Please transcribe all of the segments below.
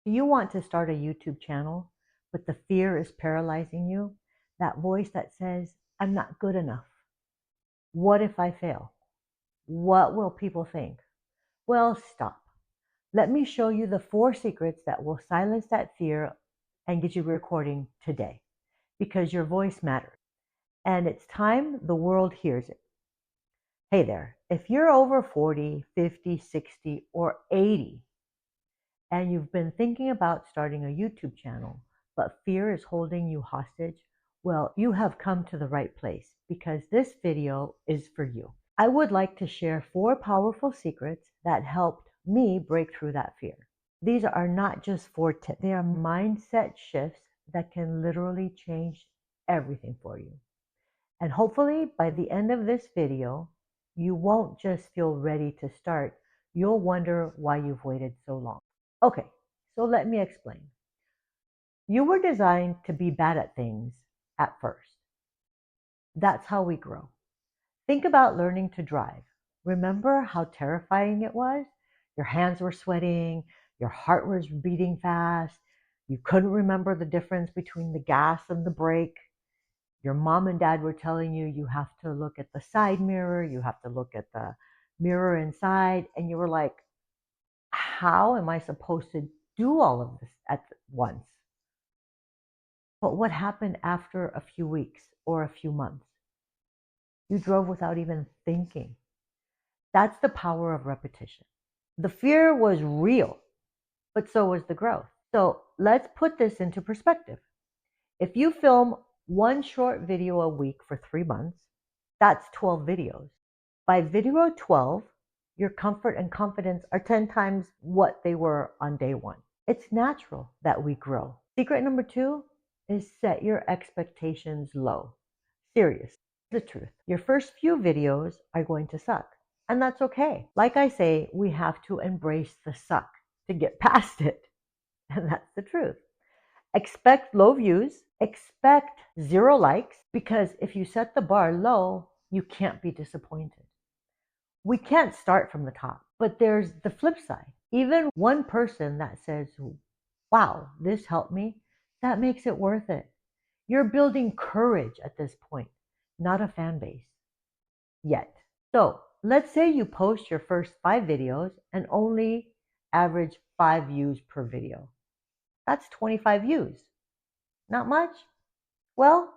Do you want to start a YouTube channel, but the fear is paralyzing you? That voice that says, I'm not good enough. What if I fail? What will people think? Well, stop. Let me show you the 4 secrets that will silence that fear and get you recording today because your voice matters. And it's time the world hears it. Hey there, if you're over 40, 50, 60, or 80, and you've been thinking about starting a YouTube channel, but fear is holding you hostage, well, you have come to the right place because this video is for you. I would like to share 4 powerful secrets that helped me break through that fear. These are not just 4 tips, they are mindset shifts that can literally change everything for you. And hopefully by the end of this video, you won't just feel ready to start, you'll wonder why you've waited so long. Okay, so let me explain. You were designed to be bad at things at first. That's how we grow. Think about learning to drive. Remember how terrifying it was? Your hands were sweating, your heart was beating fast, you couldn't remember the difference between the gas and the brake. Your mom and dad were telling you you have to look at the side mirror, you have to look at the mirror inside, and you were like, how am I supposed to do all of this at once? But what happened after a few weeks or a few months? You drove without even thinking. That's the power of repetition. The fear was real, but so was the growth. So let's put this into perspective. If you film one short video a week for 3 months, that's 12 videos. By video 12, your comfort and confidence are 10 times what they were on day 1. It's natural that we grow. Secret number 2 is set your expectations low. Serious. The truth. Your first few videos are going to suck, and that's okay. Like I say, we have to embrace the suck to get past it, and that's the truth. Expect low views, expect 0 likes, because if you set the bar low, you can't be disappointed. We can't start from the top, but there's the flip side. Even one person that says, wow, this helped me, that makes it worth it. You're building courage at this point, not a fan base yet. So let's say you post your first 5 videos and only average 5 views per video. That's 25 views. Not much? Well,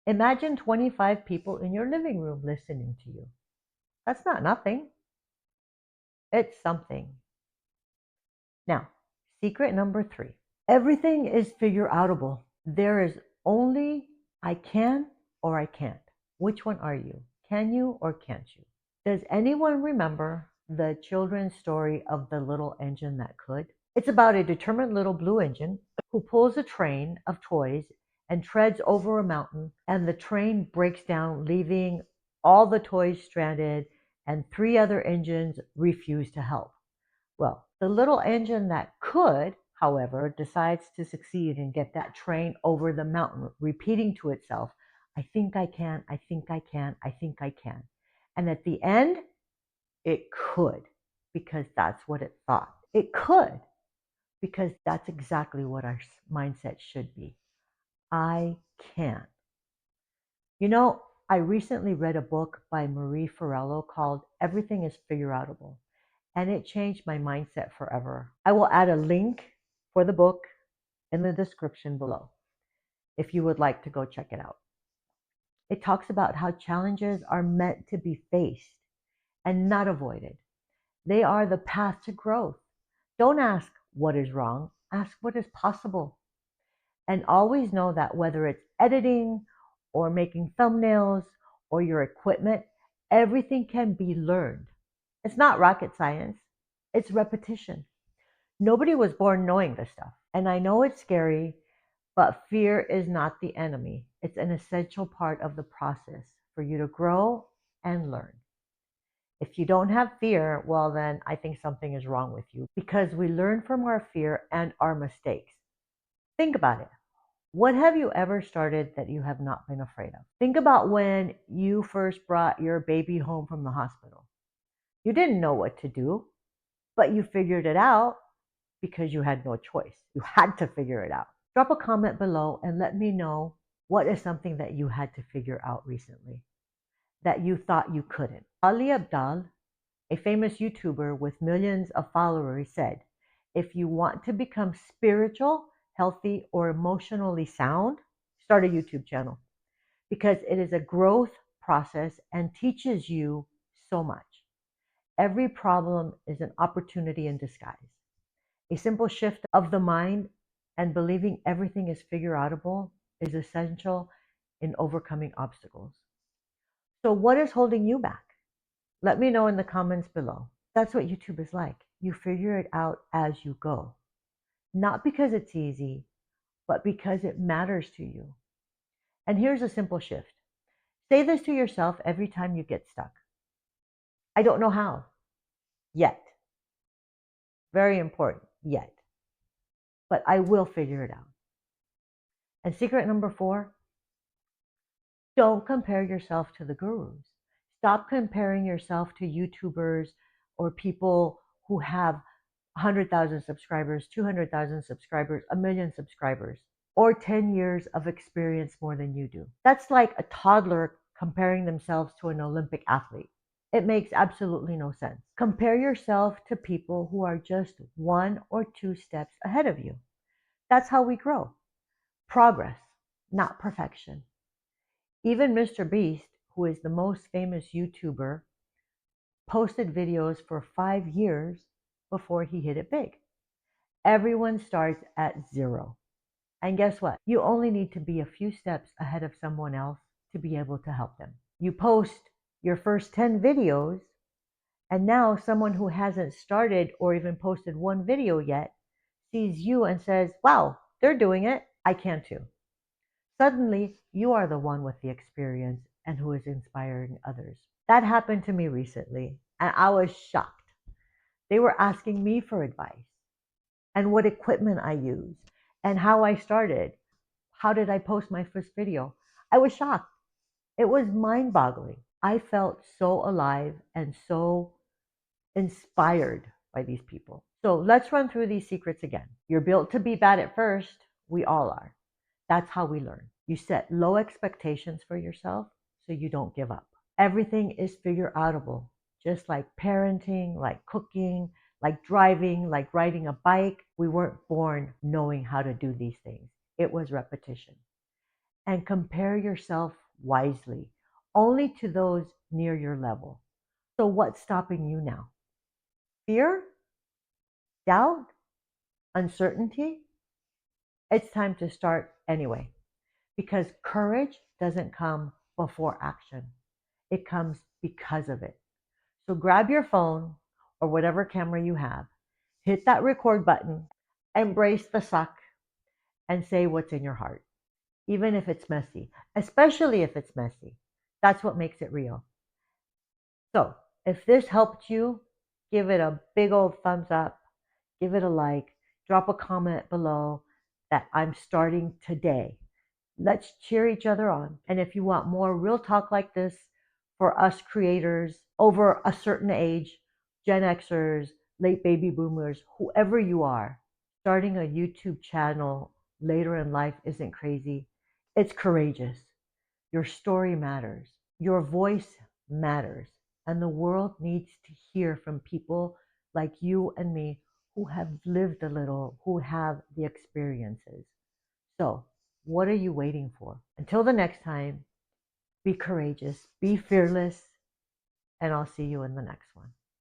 imagine 25 people in your living room listening to you. That's not nothing. It's something. Now, secret number 3. Everything is figure outable. There is only I can or I can't. Which one are you? Can you or can't you? Does anyone remember the children's story of the little engine that could? It's about a determined little blue engine who pulls a train of toys and treads over a mountain, and the train breaks down, leaving all the toys stranded, and 3 other engines refuse to help. Well, the little engine that could, however, decides to succeed and get that train over the mountain, repeating to itself, I think I can, I think I can, I think I can. And at the end, it could, because that's what it thought. It could, because that's exactly what our mindset should be. I can. You know, I recently read a book by Marie Forleo called Everything is Figure Outable, and it changed my mindset forever. I will add a link for the book in the description below if you would like to go check it out. It talks about how challenges are meant to be faced and not avoided. They are the path to growth. Don't ask what is wrong, ask what is possible. And always know that whether it's editing or making thumbnails or your equipment, everything can be learned. It's not rocket science, it's repetition. Nobody was born knowing this stuff. And I know it's scary, but fear is not the enemy. It's an essential part of the process for you to grow and learn. If you don't have fear, well, then I think something is wrong with you because we learn from our fear and our mistakes. Think about it. What have you ever started that you have not been afraid of? Think about when you first brought your baby home from the hospital. You didn't know what to do, but you figured it out. because you had no choice. You had to figure it out. Drop a comment below and let me know what is something that you had to figure out recently that you thought you couldn't. Ali Abdal, a famous YouTuber with millions of followers, said, if you want to become spiritual, healthy, or emotionally sound, start a YouTube channel because it is a growth process and teaches you so much. Every problem is an opportunity in disguise. A simple shift of the mind and believing everything is figure outable is essential in overcoming obstacles. So, what is holding you back? Let me know in the comments below. That's what YouTube is like. You figure it out as you go, not because it's easy, but because it matters to you. And here's a simple shift. Say this to yourself every time you get stuck. I don't know how yet. Very important, yet. But I will figure it out. And secret number 4, don't compare yourself to the gurus. Stop comparing yourself to YouTubers or people who have 100,000 subscribers, 200,000 subscribers, a million subscribers, or 10 years of experience more than you do. That's like a toddler comparing themselves to an Olympic athlete. It makes absolutely no sense. Compare yourself to people who are just 1 or 2 steps ahead of you. That's how we grow. Progress, not perfection. Even Mr. Beast, who is the most famous YouTuber, posted videos for 5 years before he hit it big. Everyone starts at 0. And guess what? You only need to be a few steps ahead of someone else to be able to help them. You post your first 10 videos, and now someone who hasn't started or even posted one video yet sees you and says, wow, they're doing it. I can too. Suddenly, you are the one with the experience and who is inspiring others. That happened to me recently, and I was shocked. They were asking me for advice and what equipment I use and how I started. How did I post my first video? I was shocked. It was mind-boggling. I felt so alive and so inspired by these people. So let's run through these secrets again. You're built to be bad at first. We all are. That's how we learn. You set low expectations for yourself so you don't give up. Everything is figure outable, just like parenting, like cooking, like driving, like riding a bike. We weren't born knowing how to do these things. It was repetition. And compare yourself wisely, only to those near your level. So what's stopping you now? Fear? Doubt? Uncertainty? It's time to start anyway, because courage doesn't come before action. It comes because of it. So grab your phone or whatever camera you have, hit that record button, embrace the suck, and say what's in your heart, even if it's messy, especially if it's messy. That's what makes it real. So if this helped you, give it a big old thumbs up, give it a like, drop a comment below that I'm starting today. Let's cheer each other on. And if you want more real talk like this for us creators over a certain age, Gen Xers, late baby boomers, whoever you are, starting a YouTube channel later in life isn't crazy. It's courageous. Your story matters. Your voice matters. And the world needs to hear from people like you and me who have lived a little, who have the experiences. So, what are you waiting for? Until the next time, be courageous, be fearless, and I'll see you in the next one.